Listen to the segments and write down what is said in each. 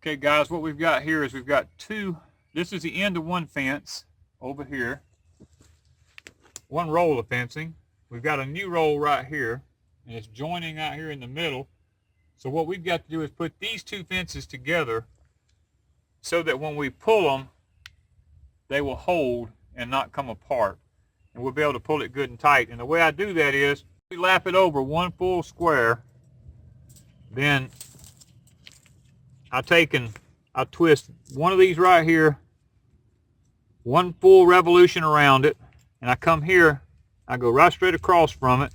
Okay guys, what we've got here is we've got this is the end of one fence over here. One roll of fencing. We've got a new roll right here, and it's joining out here in the middle. So what we've got to do is put these two fences together so that when we pull them, they will hold and not come apart. And we'll be able to pull it good and tight. And the way I do that is we lap it over one full square. Then I twist one of these right here, one full revolution around it, and I come here, I go right straight across from it.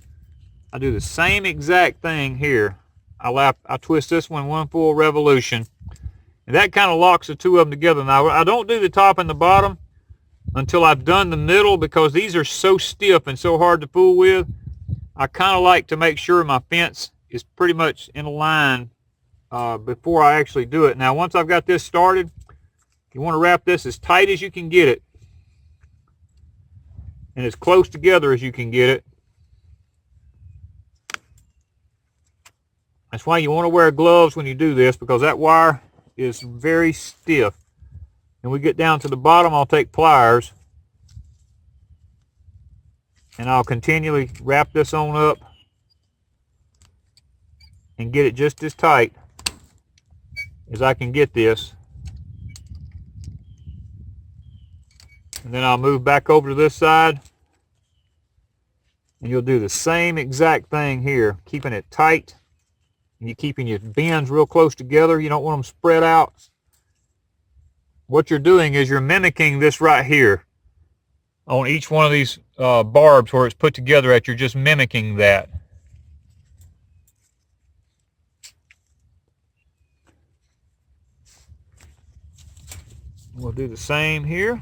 I do the same exact thing here. I twist this one full revolution, and that kind of locks the two of them together. Now I don't do the top and the bottom until I've done the middle, because these are so stiff and so hard to fool with. I kind of like to make sure my fence is pretty much in line before I actually do it. Now once I've got this started, you want to wrap this as tight as you can get it and as close together as you can get it. That's why you want to wear gloves when you do this, because that wire is very stiff. And we get down to the bottom, I'll take pliers and I'll continually wrap this on up and get it just as tight as I can get this. And then I'll move back over to this side, and you'll do the same exact thing here, keeping it tight, and you're keeping your bends real close together. You don't want them spread out. What you're doing is you're mimicking this right here on each one of these barbs where it's put together at. You're just mimicking that. We'll do the same here.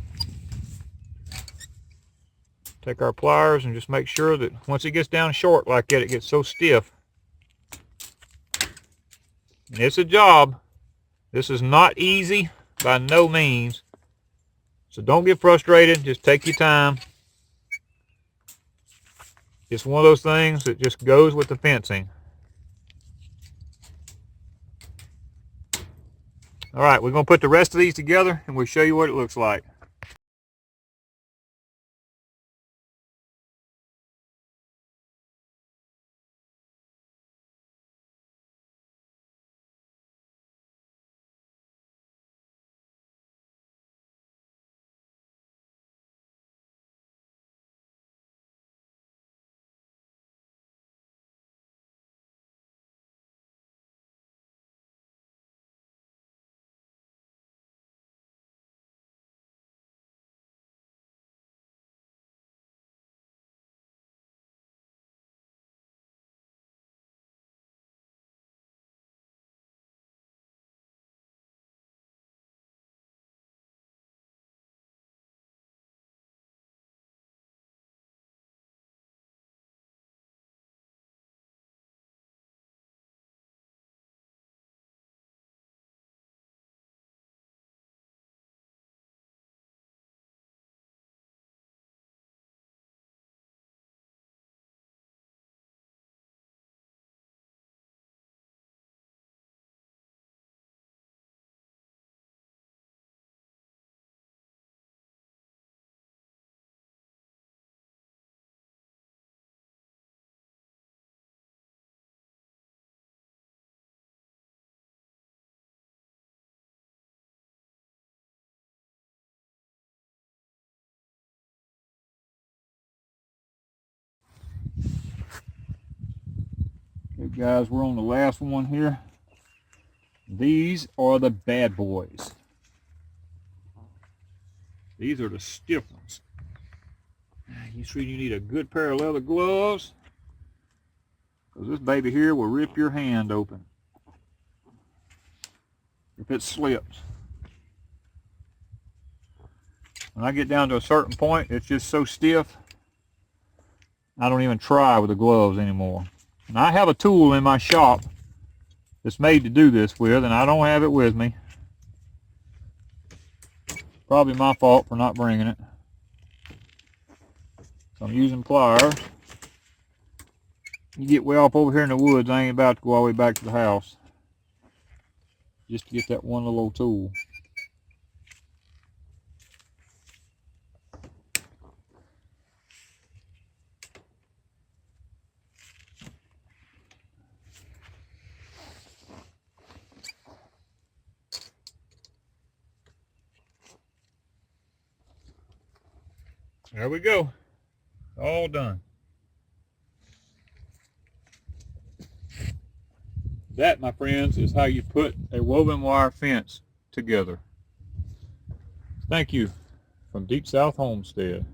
Take our pliers and just make sure that once it gets down short like that, it gets so stiff. And it's a job. This is not easy by no means. So don't get frustrated. Just take your time. It's one of those things that just goes with the fencing. All right, we're going to put the rest of these together and we'll show you what it looks like. Okay guys, we're on the last one here. These are the bad boys. These are the stiff ones. You see, you need a good pair of leather gloves, because this baby here will rip your hand open if it slips. When I get down to a certain point, it's just so stiff, I don't even try with the gloves anymore. And I have a tool in my shop that's made to do this with, and I don't have it with me. Probably my fault for not bringing it. So I'm using pliers. You get way off over here in the woods, I ain't about to go all the way back to the house. just to get that one little old tool. There we go. All done. That, my friends, is how you put a woven wire fence together. Thank you from Deep South Homestead.